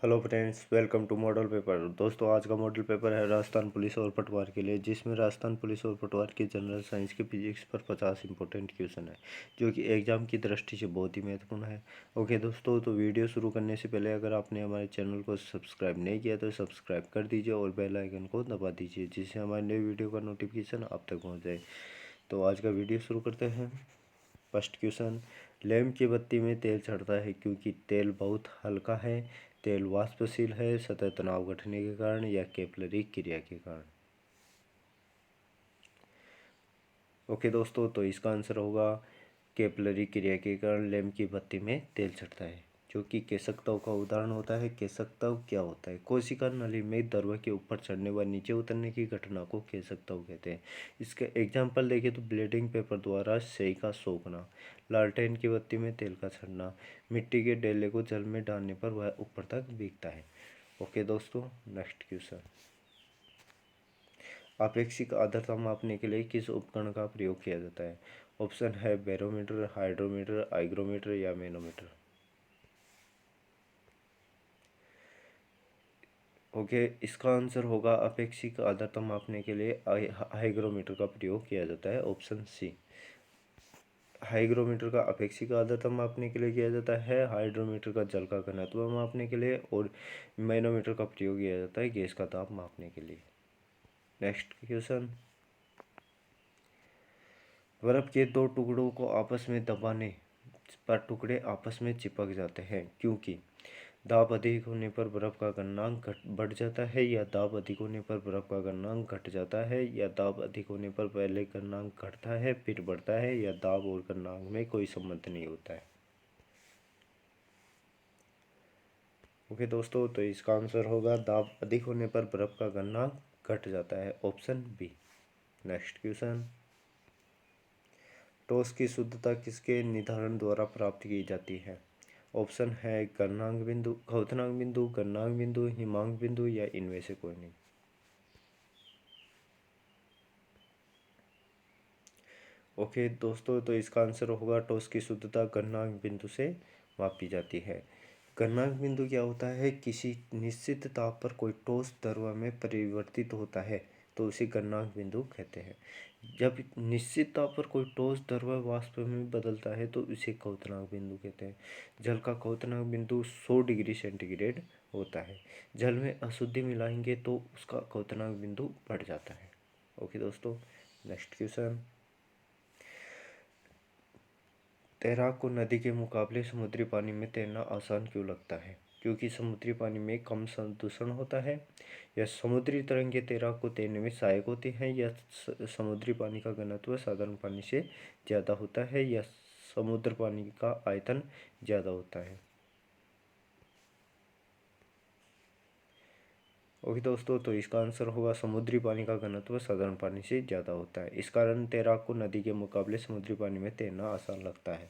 Hello friends, welcome to model paper. दोस्तों, आज का मॉडल पेपर है राजस्थान पुलिस और पटवार के लिए, जिसमें राजस्थान पुलिस और पटवार की जनरल साइंस के फिजिक्स पर 50 इंपॉर्टेंट क्वेश्चन है, जो कि एग्जाम की दृष्टि से बहुत ही महत्वपूर्ण है। ओके दोस्तों, तो वीडियो शुरू करने से पहले अगर आपने हमारे चैनल को सब्सक्राइब नहीं किया तो सब्सक्राइब कर दीजिए और बेल आइकन को दबा दीजिए, जिससे हमारे नए वीडियो का नोटिफिकेशन आप तक पहुँच जाए। तो आज का वीडियो शुरू करते हैं। फर्स्ट क्वेश्चन, लैंप की बत्ती में तेल चढ़ता है क्योंकि तेल बहुत हल्का है, तेल वाष्पशील है, सतह तनाव घटने के कारण या कैपिलरी क्रिया के कारण। ओके दोस्तों, तो इसका आंसर होगा कैपिलरी क्रिया के कारण लैंप की बत्ती में तेल चढ़ता है, जो कि केशकतव का उदाहरण होता है। केशकतव क्या होता है? कोशिका नली में द्रव के ऊपर चढ़ने व नीचे उतरने की घटना को केशकतव कहते हैं। इसका एग्जाम्पल देखें तो ब्लीडिंग पेपर द्वारा स्याही का सोखना, लालटेन की बत्ती में तेल का चढ़ना, मिट्टी के डेले को जल में डालने पर वह ऊपर तक भीगता है। ओके दोस्तों, नेक्स्ट क्वेश्चन, आपेक्षिक आर्द्रता मापने के लिए किस उपकरण का प्रयोग किया जाता है? ऑप्शन है बैरोमीटर, हाइड्रोमीटर, हाइग्रोमीटर या मैनोमीटर। ओके, इसका आंसर होगा अपेक्षिक आर्द्रता मापने के लिए हाइग्रोमीटर का प्रयोग किया जाता है। ऑप्शन सी, हाइग्रोमीटर का अपेक्षिक आर्द्रता मापने के लिए किया जाता है, हाइड्रोमीटर का जल का घनत्व मापने के लिए, और मैनोमीटर का प्रयोग किया जाता है गैस का ताप मापने के लिए। नेक्स्ट क्वेश्चन, बर्फ के दो टुकड़ों को आपस में दबाने पर टुकड़े आपस में चिपक जाते हैं क्योंकि दाब अधिक होने पर बर्फ का गलनांक बढ़ जाता है, या दाब अधिक होने पर बर्फ का गलनांक घट जाता है, या दाब अधिक होने पर पहले गलनांक घटता है फिर बढ़ता है, या दाब और गलनांक में कोई संबंध नहीं होता है। ओके दोस्तों, तो इसका आंसर होगा दाब अधिक होने पर बर्फ का गलनांक घट जाता है। Option B. नेक्स्ट क्वेश्चन, टॉस की शुद्धता किसके निर्धारण द्वारा प्राप्त की जाती है? ऑप्शन है गलनांक बिंदु, क्वथनांक बिंदु, गलनांक बिंदु, हिमांक बिंदु या इनमें से कोई नहीं। ओके दोस्तों, तो इसका आंसर होगा टॉस की शुद्धता गलनांक बिंदु से मापी जाती है। गलनांक बिंदु क्या होता है? किसी निश्चित ताप पर कोई ठोस द्रव में परिवर्तित होता है तो उसे गलनांक बिंदु कहते हैं। जब निश्चित ताप पर कोई ठोस द्रव वाष्प में बदलता है तो उसे क्वथनांक बिंदु कहते हैं। जल का क्वथनांक बिंदु 100 डिग्री सेंटीग्रेड होता है। जल में अशुद्धि मिलाएंगे तो उसका क्वथनांक बिंदु बढ़ जाता है। ओके दोस्तों, नेक्स्ट क्वेश्चन, तैराक को नदी के मुकाबले समुद्री पानी में तैरना आसान क्यों लगता है? क्योंकि समुद्री पानी में कम प्रदूषण होता है, या समुद्री तरंगें तैराक को तैरने में सहायक होती हैं, या समुद्री पानी का घनत्व साधारण पानी से ज़्यादा होता है, या समुद्र पानी का आयतन ज़्यादा होता है। ओके दोस्तों, तो इसका आंसर होगा समुद्री पानी का घनत्व साधारण पानी से ज़्यादा होता है। इस कारण तैराक को नदी के मुकाबले समुद्री पानी में तैरना आसान लगता है।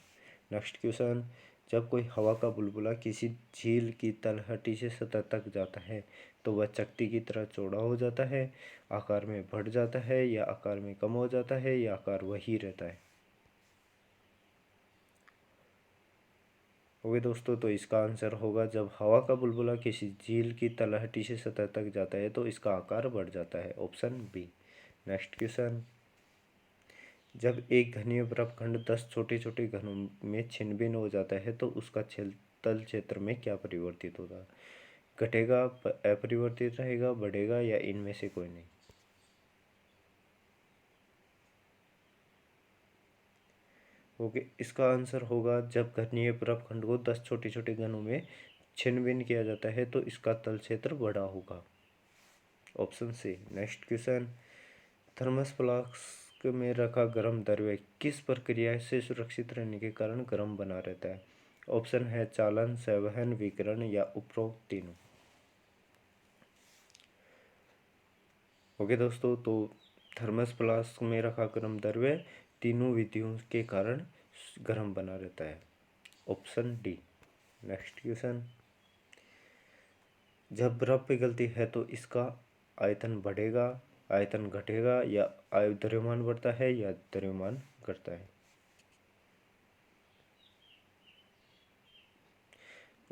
नेक्स्ट क्वेश्चन, जब कोई हवा का बुलबुला किसी झील की तलहटी से सतह तक जाता है तो वह चकती की तरह चौड़ा हो जाता है, आकार में बढ़ जाता है, या आकार में कम हो जाता है, या आकार वही रहता है। ओके दोस्तों, तो इसका आंसर होगा जब हवा का बुलबुला किसी झील की तलहटी से सतह तक जाता है तो इसका आकार बढ़ जाता है। Option B. नेक्स्ट क्वेश्चन, जब एक घनीय बर्फखंड 10 छोटे छोटे घनों में छिन्न हो जाता है तो उसका तल क्षेत्र में क्या परिवर्तित होगा? घटेगा, अपरिवर्तित रहेगा, बढ़ेगा, या इनमें से कोई नहीं। ओके, इसका आंसर होगा जब घनीय बर्फखंड को 10 छोटे छोटे घनों में छिन्न भिन्न किया जाता है तो इसका तल क्षेत्र बड़ा होगा। Option C. Next question, thermos flask में रखा गर्म द्रव्य किस प्रक्रिया से सुरक्षित रहने के कारण गर्म बना रहता है? ऑप्शन है चालन, संवहन, विकिरण या उपरोक्त तीनों। ओके दोस्तों, तो थर्मस फ्लास्क में रखा गर्म द्रव्य तीनों विधियों के कारण गर्म बना रहता है। Option D. नेक्स्ट क्वेश्चन, जब बर्फ पिघलती है तो इसका आयतन बढ़ेगा, आयतन घटेगा, या द्रव्यमान बढ़ता है, या द्रव्यमान घटता है।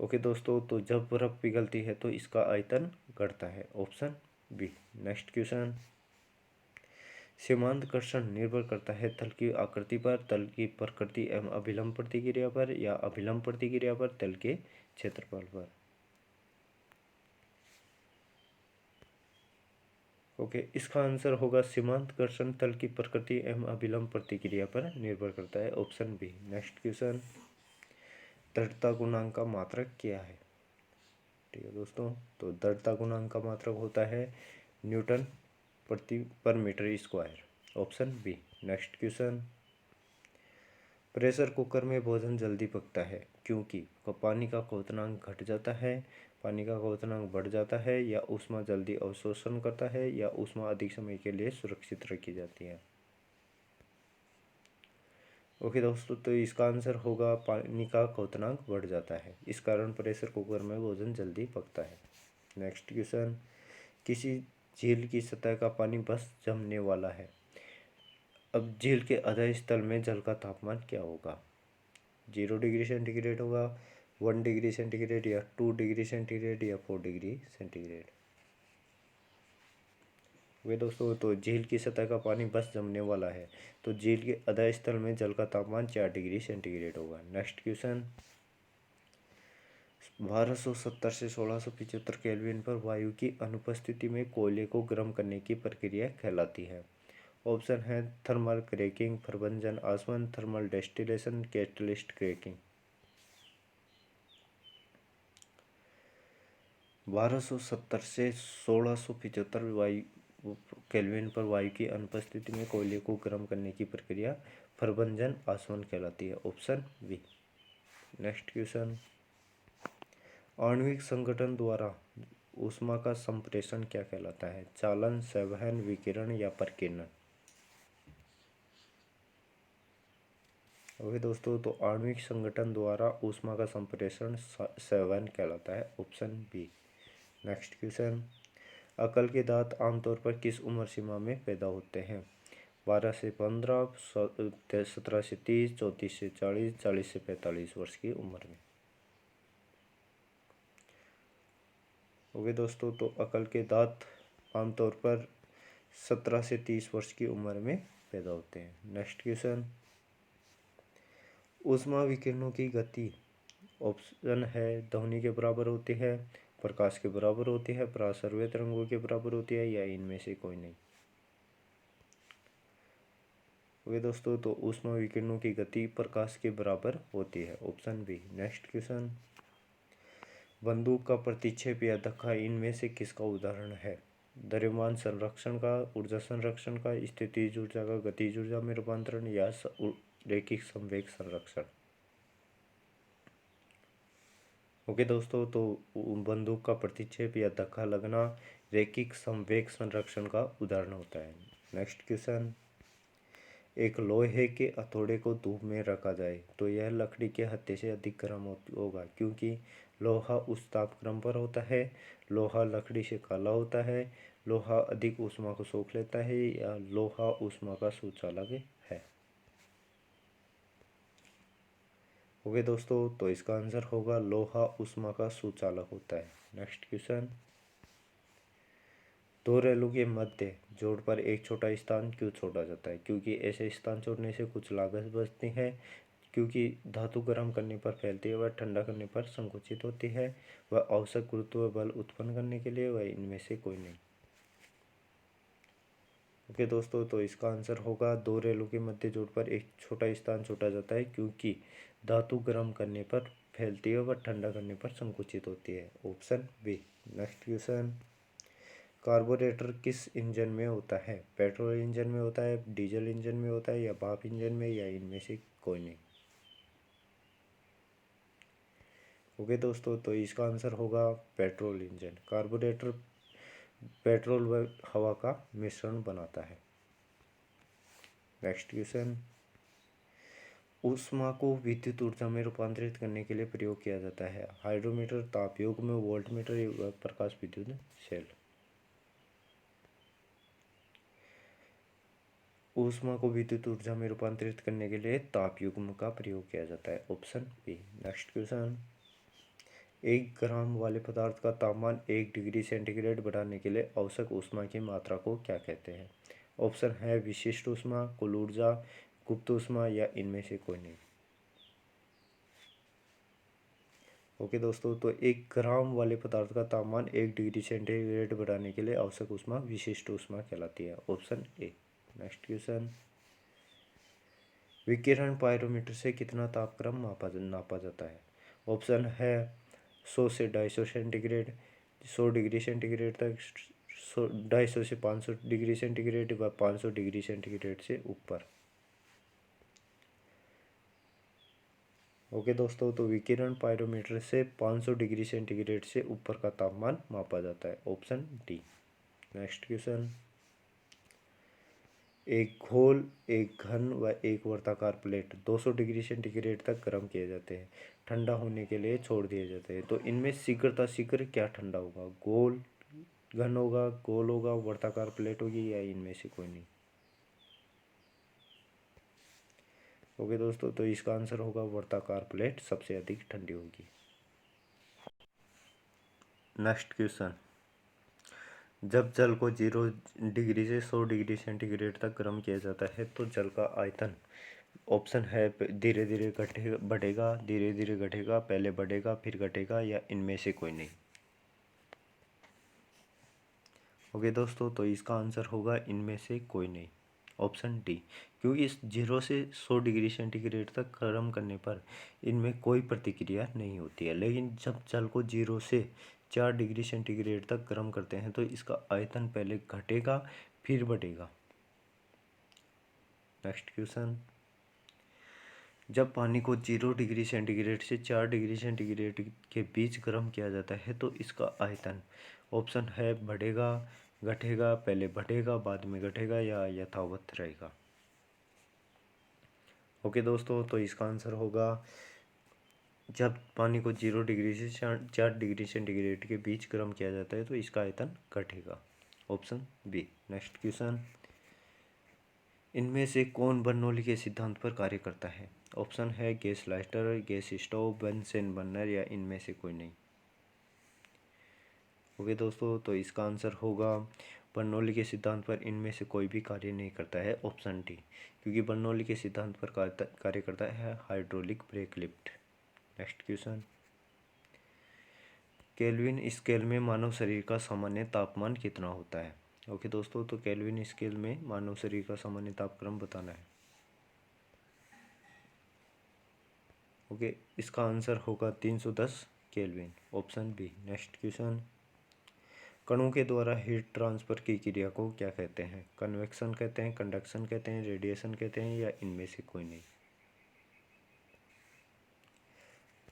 ओके दोस्तों, तो जब बर्फ पिघलती है तो इसका आयतन घटता है, ऑप्शन बी। नेक्स्ट क्वेश्चन, सीमांत कर्षण निर्भर करता है तल की आकृति पर, तल की प्रकृति एवं अभिलंब प्रतिक्रिया पर, या अभिलंब प्रतिक्रिया पर, तल के क्षेत्रफल पर। ओके, इसका आंसर होगा सीमांत कर्षण तल की प्रकृति एवं अभिलंब प्रतिक्रिया पर निर्भर करता है, ऑप्शन बी। नेक्स्ट क्वेश्चन, दृढ़ता गुणांक का मात्रक क्या है? ठीक है दोस्तों, तो दृढ़ता गुणांक का मात्रक होता है न्यूटन प्रति पर metre square, option B. Next question, pressure cooker में भोजन जल्दी पकता है क्योंकि पानी का क्वथनांक घट जाता है, पानी का क्वथनांक बढ़ जाता है, या ऊष्मा जल्दी अवशोषण करता है, या ऊष्मा अधिक समय के लिए सुरक्षित रखी जाती है। ओके दोस्तों, तो इसका आंसर होगा पानी का क्वथनांक बढ़ जाता है, इस कारण प्रेशर कुकर में भोजन जल्दी पकता है। नेक्स्ट क्वेश्चन, किसी झील की सतह का पानी बस जमने वाला है। अब झील के अधः स्थल में जल का तापमान क्या होगा? 0 डिग्री सेंटीग्रेड होगा, 1 डिग्री सेंटीग्रेड, या 2 डिग्री सेंटीग्रेड, या 4 डिग्री सेंटीग्रेड। वे दोस्तों, तो झील की सतह का पानी बस जमने वाला है, तो झील के अधः स्थल में जल का तापमान 4 डिग्री सेंटीग्रेड होगा। नेक्स्ट क्वेश्चन, 1270 से 1675 केल्विन पर वायु की अनुपस्थिति में कोयले को गर्म करने की प्रक्रिया कहलाती है। ऑप्शन है थर्मल क्रैकिंग, प्रबंजन आसवन, थर्मल डेस्टिलेशन, कैटलिस्ट क्रैकिंग। 1270 से 1675 वायु केल्विन पर वायु की अनुपस्थिति में कोयले को गर्म करने की प्रक्रिया प्रबंजन आसवन कहलाती है, ऑप्शन बी। नेक्स्ट क्वेश्चन, आणविक संगठन द्वारा ऊष्मा का संप्रेषण क्या कहलाता है? चालन, संवहन, विकिरण, या प्रकीर्णन। ओके दोस्तों, तो आणविक संगठन द्वारा ऊष्मा का संप्रेषण संवहन कहलाता है, ऑप्शन बी। नेक्स्ट क्वेश्चन, अकल के दांत आमतौर पर किस उम्र सीमा में पैदा होते हैं? 12 से 15, 17 से 30, 34 से 40, 40 से 45 वर्ष की उम्र में। ओके दोस्तों, तो अकल के दांत आमतौर पर 17 से 30 वर्ष की उम्र में पैदा होते हैं। नेक्स्ट क्वेश्चन, ऊष्मा विकिरणों की गति ऑप्शन है ध्वनि के बराबर होती है, प्रकाश के बराबर होती है, परासर्वे तरंगों के बराबर होती है, या इनमें से कोई नहीं। वे दोस्तों, तो ऊष्मा विकिरणों की गति प्रकाश के बराबर होती है, ऑप्शन बी। नेक्स्ट क्वेश्चन, बंदूक का प्रतिक्षेप या धक्का इनमें से किसका उदाहरण है? द्रव्यमान संरक्षण का, ऊर्जा संरक्षण का, स्थितिज ऊर्जा का गतिज ऊर्जा में रूपांतरण, या रैखिक संवेग संरक्षण। ओके दोस्तों, तो बंदूक का प्रतिक्षेप या धक्का लगना रैखिक संवेग संरक्षण का उदाहरण होता है। नेक्स्ट क्वेश्चन, एक लोहे के हथौड़े को धूप में रखा जाए तो यह लकड़ी के हत्थे से अधिक गर्म होगा क्योंकि लोहा उस तापक्रम पर होता है, लोहा लकड़ी से काला होता है, लोहा अधिक ऊष्मा को सोख लेता है, या लोहा ऊष्मा का सुचालक है। ओके दोस्तों, तो इसका आंसर होगा लोहा ऊष्मा का सुचालक होता है। नेक्स्ट क्वेश्चन, दो रेलों के मध्य जोड़ पर एक छोटा स्थान क्यों छोड़ा जाता है? क्योंकि ऐसे स्थान छोड़ने से कुछ लागत बचती है, क्योंकि धातु गर्म करने पर फैलती है, वह ठंडा करने पर संकुचित होती है, वह आवश्यक गुरुत्व बल उत्पन्न करने के लिए, वह इनमें से कोई नहीं। ओके दोस्तों, तो इसका आंसर होगा दो रेलों के मध्य जोड़ पर एक छोटा स्थान छोड़ा जाता है क्योंकि धातु गर्म करने पर फैलती है, वह ठंडा करने पर संकुचित होती है, option B. Next question, carburettor किस इंजन में होता है? पेट्रोल इंजन में होता है, डीजल इंजन में होता है, या भाप इंजन में, या इनमें से कोई नहीं। ओके दोस्तों, तो इसका आंसर होगा पेट्रोल इंजन। कार्बोरेटर पेट्रोल व हवा का मिश्रण बनाता है। नेक्स्ट क्वेश्चन, ऊष्मा को विद्युत ऊर्जा में रूपांतरित करने के लिए प्रयोग किया जाता है? हाइड्रोमीटर, तापयुग्म, वोल्टमीटर, या प्रकाश विद्युत सेल। ऊष्मा को विद्युत ऊर्जा में रूपांतरित करने के लिए तापयुग्म का प्रयोग किया जाता है, ऑप्शन बी। नेक्स्ट क्वेश्चन, एक ग्राम वाले पदार्थ का तापमान 1 डिग्री सेंटीग्रेड बढ़ाने के लिए आवश्यक ऊष्मा की मात्रा को क्या कहते हैं? ऑप्शन है विशिष्ट ऊष्मा, कुल ऊर्जा, गुप्त ऊष्मा या इनमें से कोई नहीं। ओके दोस्तों, तो 1 ग्राम वाले पदार्थ का तापमान 1 डिग्री सेंटीग्रेड बढ़ाने के लिए आवश्यक ऊष्मा विशिष्ट ऊष्मा कहलाती है। Option A. नेक्स्ट क्वेश्चन, विकिरण पायरोमीटर से कितना तापक्रम नापा जाता है? ऑप्शन है 100 से 250 सेंटीग्रेड, 100 डिग्री सेंटीग्रेड तक, 250 से 500 डिग्री सेंटीग्रेड व 500 डिग्री सेंटीग्रेड से ऊपर। ओके दोस्तों, तो विकिरण पायरोमीटर से 500 डिग्री सेंटीग्रेड से ऊपर का तापमान मापा जाता है। Option D. नेक्स्ट क्वेश्चन, एक घोल, एक घन व एक वर्ताकार प्लेट 200 डिग्री सेंटीग्रेड तक गर्म किए जाते हैं, ठंडा होने के लिए छोड़ दिए जाते हैं। तो इनमें शीघ्र क्या ठंडा होगा? गोल घन होगा, गोल होगा, वर्ताकार प्लेट होगी या इनमें से कोई नहीं। ओके दोस्तों, तो इसका आंसर होगा वर्ताकार प्लेट सबसे अधिक ठंडी होगी। नेक्स्ट क्वेश्चन, जब जल को 0 डिग्री से 100 डिग्री सेंटीग्रेड तक गर्म किया जाता है तो जल का आयतन, ऑप्शन है धीरे धीरे बढ़ेगा, धीरे धीरे घटेगा, पहले बढ़ेगा फिर घटेगा या इनमें से कोई नहीं। ओके दोस्तों, तो इसका आंसर होगा इनमें से कोई नहीं। ऑप्शन डी, क्योंकि इस 0 से 100 डिग्री सेंटीग्रेड तक गर्म करने पर इनमें कोई प्रतिक्रिया नहीं होती है, लेकिन जब जल को 0 से 4 डिग्री सेंटीग्रेड तक गर्म करते हैं तो इसका आयतन पहले घटेगा फिर बढ़ेगा। नेक्स्ट क्वेश्चन, जब पानी को 0 डिग्री सेंटीग्रेड से 4 डिग्री सेंटीग्रेड के बीच गर्म किया जाता है तो इसका आयतन, ऑप्शन है बढ़ेगा, घटेगा, पहले बढ़ेगा बाद में घटेगा या यथावत रहेगा। ओके दोस्तों, तो इसका आंसर होगा जब पानी को 0 डिग्री से 4 डिग्री सेंटीग्रेड के बीच गर्म किया जाता है तो इसका आयतन घटेगा। Option B. नेक्स्ट क्वेश्चन, इनमें से कौन बर्नौली के सिद्धांत पर कार्य करता है? ऑप्शन है gas lighter, gas stove, Bunsen burner या इनमें से कोई नहीं। ओके दोस्तों, तो इसका आंसर होगा बर्नौली के सिद्धांत पर इनमें से कोई भी कार्य नहीं करता है। ऑप्शन डी, क्योंकि बर्नौली के सिद्धांत पर कार्य करता है hydraulic brake lift. Next question, kelvin scale में मानव शरीर का सामान्य तापमान कितना होता है? ओके दोस्तों, तो केल्विन स्केल में मानव शरीर का सामान्य तापक्रम बताना है। ओके, इसका आंसर होगा 310 kelvin. Option B. Next question, कणों के द्वारा हीट ट्रांसफर की क्रिया को क्या कहते हैं? कन्वेक्शन कहते हैं, कंडक्शन कहते हैं, रेडिएशन कहते हैं या इनमें से कोई नहीं।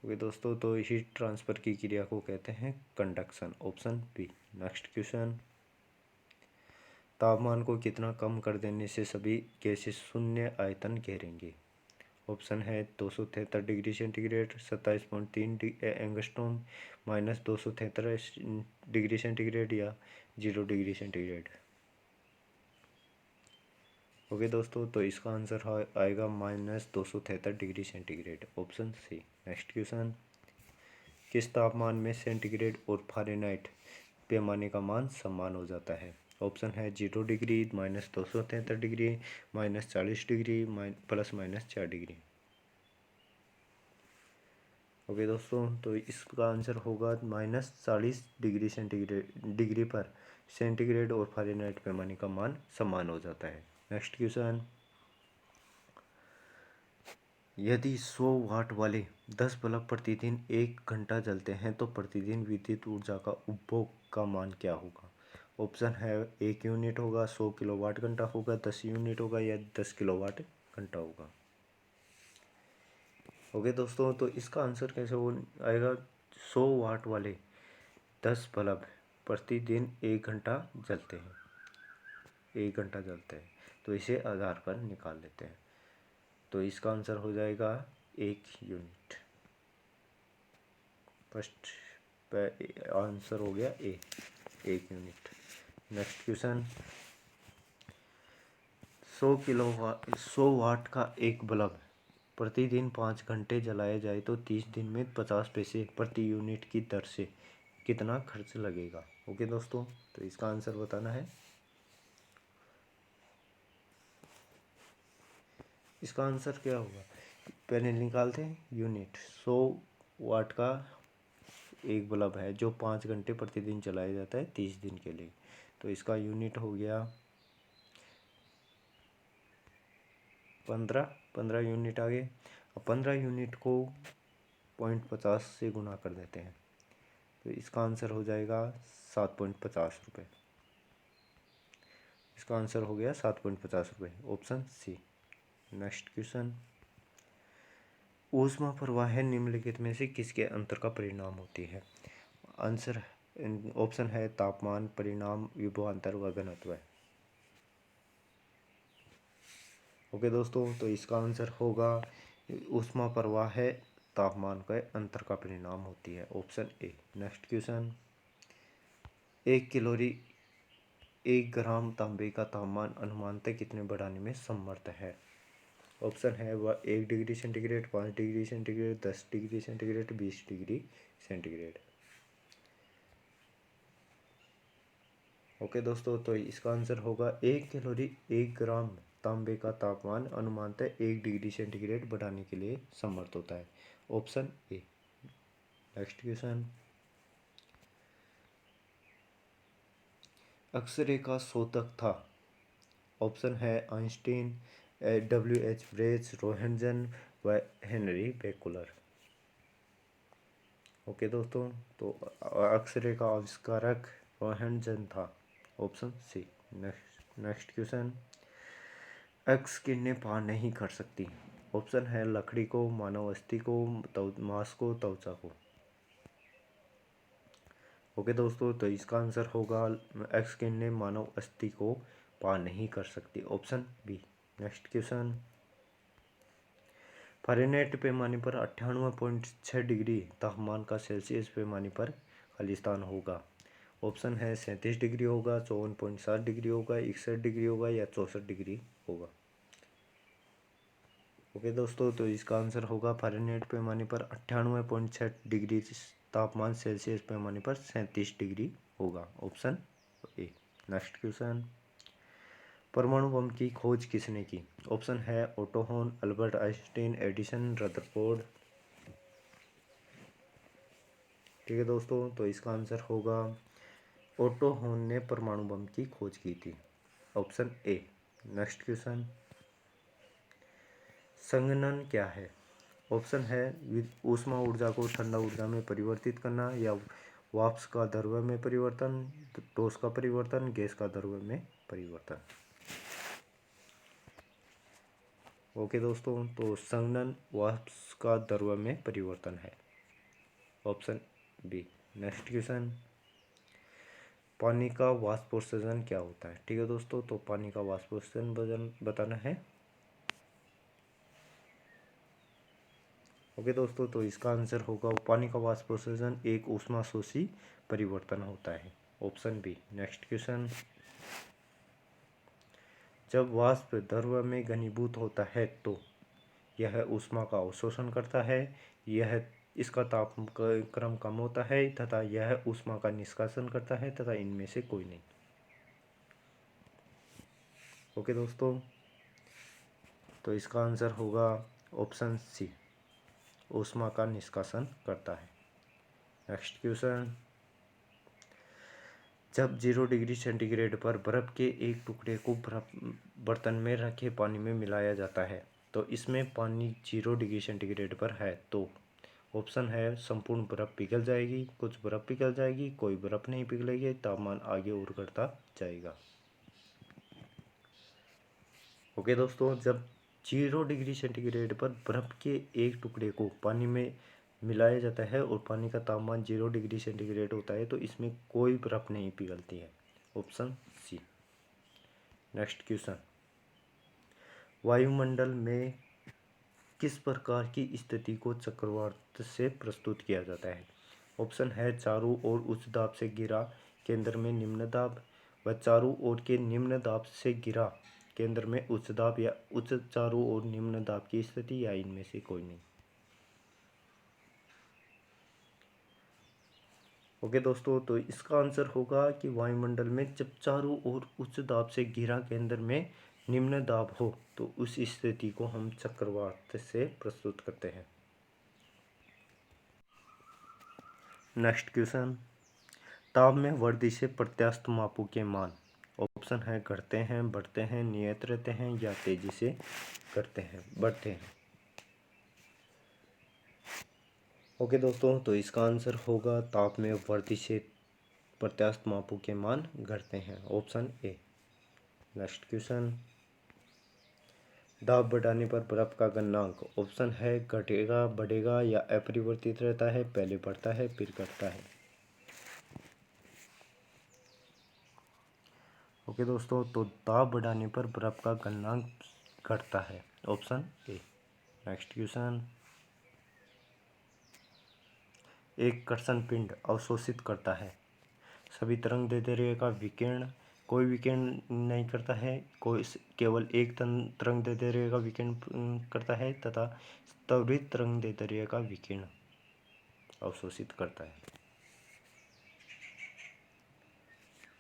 ओके दोस्तों, तो हीट ट्रांसफर की क्रिया को कहते हैं conduction. Option B. Next question, तापमान को कितना कम कर देने से सभी गैसें शून्य आयतन घेरेंगे? ऑप्शन है 273 degree centigrade, 27.3 angstrom, -273 degree centigrade या 0 डिग्री सेंटीग्रेड। ओके दोस्तों, तो इसका आंसर आएगा -273 degree centigrade. Option C. Next question, किस तापमान में सेंटीग्रेड और फ़ारेनहाइट पैमाने का मान समान हो जाता है? ऑप्शन है 0 degree, -273 degree, -40 degree, ±4 degree. Okay दोस्तों, तो इसका आंसर होगा -40 डिग्री डिग्री पर सेंटीग्रेड और फ़ारेनहाइट पैमाने का मान समान हो जाता है। नेक्स्ट क्वेश्चन, यदि 100 वाट वाले 10 बल्ब प्रतिदिन 1 घंटा जलते हैं तो प्रतिदिन विद्युत ऊर्जा का उपभोग का मान क्या होगा? ऑप्शन है 1 यूनिट होगा, 100 किलोवाट घंटा होगा, 10 यूनिट होगा या 10 किलोवाट घंटा होगा। ओके दोस्तों, तो इसका आंसर कैसे हो आएगा? 100 वाट वाले 10 बल्ब प्रतिदिन 1 घंटा जलते हैं, 1 घंटा जलते हैं, तो इसे आधार पर निकाल लेते हैं। तो इसका आंसर हो जाएगा 1 यूनिट। फर्स्ट आंसर हो गया ए, 1 यूनिट। नेक्स्ट क्वेश्चन, 100 वाट का एक बल्ब प्रतिदिन 5 घंटे जलाया जाए तो 30 दिन में 50 पैसे प्रति यूनिट की दर से कितना खर्च लगेगा। ओके दोस्तों, तो इसका आंसर बताना है। इसका आंसर क्या होगा, पहले निकालते हैं। यूनिट 100 वाट का एक बल्ब है जो 5 घंटे प्रतिदिन चलाया जाता है 30 दिन के लिए, तो इसका यूनिट हो गया 15 यूनिट। आगे अब 15 यूनिट को 0.50 से गुना कर देते हैं, तो इसका आंसर हो जाएगा 7.50 रुपये। इसका आंसर हो गया 7.50 रुपये, ऑप्शन सी। नेक्स्ट क्वेश्चन, ऊष्मा प्रवाह निम्नलिखित में से किसके अंतर का परिणाम होती है। आंसर ऑप्शन है तापमान, परिणाम, विभवांतर व घनत्व। ओके दोस्तों, तो इसका आंसर होगा ऊष्मा प्रवाह है तापमान के अंतर का परिणाम होती है, ऑप्शन ए। नेक्स्ट क्वेश्चन, 1 ग्राम तांबे का तापमान अनुमानतः कितने बढ़ाने में समर्थ है। ऑप्शन है वह 1 degree centigrade, 5 degree centigrade, 10 degree centigrade, 20 degree centigrade. Okay दोस्तों, तो इसका आंसर होगा 1 ग्राम तांबे का तापमान अनुमानतः 1 डिग्री सेंटीग्रेड बढ़ाने के लिए समर्थ होता है, option A. Next question, X ray का शोधक था। ऑप्शन है आइंस्टीन, W.H. ब्रेज, रोहेंजन व हेनरी बेकुलर। ओके दोस्तों, तो एक्सरे का आविष्कारक रोहेंजन था, option C. Next question, X किरणें पार नहीं कर सकती। ऑप्शन है लकड़ी को, मानव अस्थि को, मांस को, त्वचा को। ओके दोस्तों, तो इसका आंसर होगा एक्स किरणें मानव अस्थि को पार नहीं कर सकती, option B. Next question, Fahrenheit पैमाने पर 98.6 डिग्री तापमान का सेल्सियस पैमाने पर खालिस्तान होगा। ऑप्शन है 37 डिग्री होगा, 54.7 डिग्री होगा, 61 डिग्री होगा या 64 डिग्री होगा। ओके दोस्तों, तो इसका आंसर होगा फ़ारेनहाइट पैमाने पर 98.6 डिग्री तापमान सेल्सियस पैमाने पर 37 डिग्री होगा, ऑप्शन ए। नेक्स्ट क्वेश्चन, परमाणु बम की खोज किसने की। ऑप्शन है Otto Hahn, Albert Einstein, Edison, Rutherford. ठीक है दोस्तों, तो इसका आंसर होगा ओटो हॉन ने परमाणु बम की खोज की थी, ऑप्शन ए। नेक्स्ट क्वेश्चन, संघनन क्या है। ऑप्शन है ऊष्मा ऊर्जा को ठंडा ऊर्जा में परिवर्तित करना, या वाष्प का द्रव्य में परिवर्तन, ठोस का परिवर्तन, गैस का द्रव्य में परिवर्तन। ओके दोस्तों, तो संघनन वाष्प का द्रव्य में परिवर्तन है, ऑप्शन बी। नेक्स्ट क्वेश्चन, पानी का वाष्पोत्सर्जन क्या होता है। ठीक है दोस्तों, तो पानी का वाष्पोत्सर्जन बताना है। ओके दोस्तों, तो इसका आंसर होगा पानी का वाष्पोत्सर्जन एक ऊष्माशोषी परिवर्तन होता है, ऑप्शन बी। नेक्स्ट क्वेश्चन, जब वाष्प द्रव्य में घनीभूत होता है तो यह ऊष्मा का अवशोषण करता है, यह इसका तापक्रम कम होता है तथा यह ऊष्मा का निष्कासन करता है तथा इनमें से कोई नहीं। ओके दोस्तों, तो इसका आंसर होगा ऑप्शन सी, ऊष्मा का निष्कासन करता है। नेक्स्ट क्वेश्चन, जब 0 डिग्री सेंटीग्रेड पर बर्फ़ के एक टुकड़े को बर्तन में रखे पानी में मिलाया जाता है तो इसमें पानी 0 डिग्री सेंटीग्रेड पर है, तो ऑप्शन है संपूर्ण बर्फ़ पिघल जाएगी, कुछ बर्फ़ पिघल जाएगी, कोई बर्फ़ नहीं पिघलेगी, तापमान आगे और घटता जाएगा। ओके दोस्तों, जब 0 डिग्री सेंटीग्रेड पर बर्फ़ के एक टुकड़े को पानी में मिलाया जाता है और पानी का तापमान 0 डिग्री सेंटीग्रेड होता है तो इसमें कोई बर्फ़ नहीं पिघलती है, ऑप्शन सी। नेक्स्ट क्वेश्चन, वायुमंडल में किस प्रकार की स्थिति को चक्रवात से प्रस्तुत किया जाता है। ऑप्शन है चारों ओर उच्च दाब से घिरा, केंद्र में निम्न दाब, व चारों ओर के निम्न दाब से घिरा, केंद्र में उच्च दाब या उच्च चारों ओर निम्न दाब की स्थिति या इनमें से कोई नहीं। ओके दोस्तों, तो इसका आंसर होगा कि वायुमंडल में जब चारों ओर उच्च दाब से घिरा केंद्र में निम्न दाब हो तो उस स्थिति को हम चक्रवात से प्रस्तुत करते हैं। नेक्स्ट क्वेश्चन, ताप में वृद्धि से प्रत्यास्थ मापों के मान। ऑप्शन है घटते हैं, बढ़ते हैं, नियत रहते हैं या तेजी से बढ़ते हैं। ओके दोस्तों, तो इसका आंसर होगा ताप में वृद्धि से प्रत्यास्थ मापों के मान घटते हैं, ऑप्शन ए। नेक्स्ट क्वेश्चन, दाब बढ़ाने पर बर्फ का गलनांक। ऑप्शन है घटेगा, बढ़ेगा या अपरिवर्तित रहता है, पहले बढ़ता है फिर घटता है। ओके दोस्तों, तो दाब बढ़ाने पर बर्फ का गलनांक घटता है, ऑप्शन ए। नेक्स्ट क्वेश्चन, एक कर्षण पिंड अवशोषित करता है सभी तरंग दैर्ध्य का विकिरण, कोई विकिरण नहीं करता है, कोई केवल एक तरंग दैर्ध्य का विकिरण करता है तथा त्वरित तरंग दैर्ध्य का विकिरण अवशोषित करता है।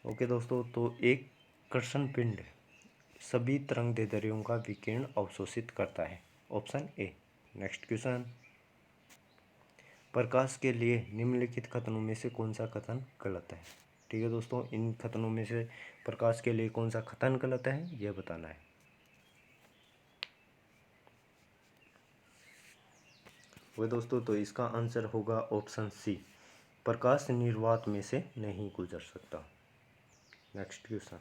ओके दोस्तों, तो एक कर्षण पिंड सभी तरंग दैर्ध्यों का विकिरण अवशोषित करता है, ऑप्शन ए। नेक्स्ट क्वेश्चन, प्रकाश के लिए निम्नलिखित कथनों में से कौन सा कथन गलत है। ठीक है दोस्तों, इन कथनों में से प्रकाश के लिए कौन सा कथन गलत है यह बताना है। वो दोस्तों, तो इसका आंसर होगा ऑप्शन सी, प्रकाश निर्वात में से नहीं गुजर सकता। नेक्स्ट क्वेश्चन,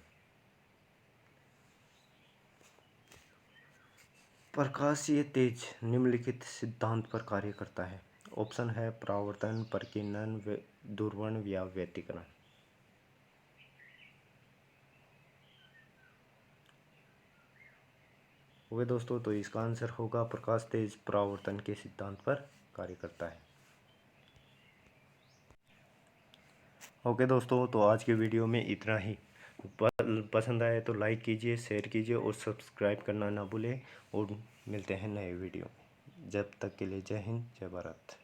प्रकाशीय तेज निम्नलिखित सिद्धांत पर कार्य करता है। ऑप्शन है परावर्तन, प्रकीर्णन, दूरवर्ण या व्यतिकरण। वे दोस्तों, तो इसका आंसर होगा प्रकाश तेज परावर्तन के सिद्धांत पर कार्य करता है। ओके दोस्तों, तो आज के वीडियो में इतना ही। पसंद आए तो लाइक कीजिए, शेयर कीजिए और सब्सक्राइब करना ना भूलें। और मिलते हैं नए वीडियो। जब तक के लिए जय हिंद, जय भारत।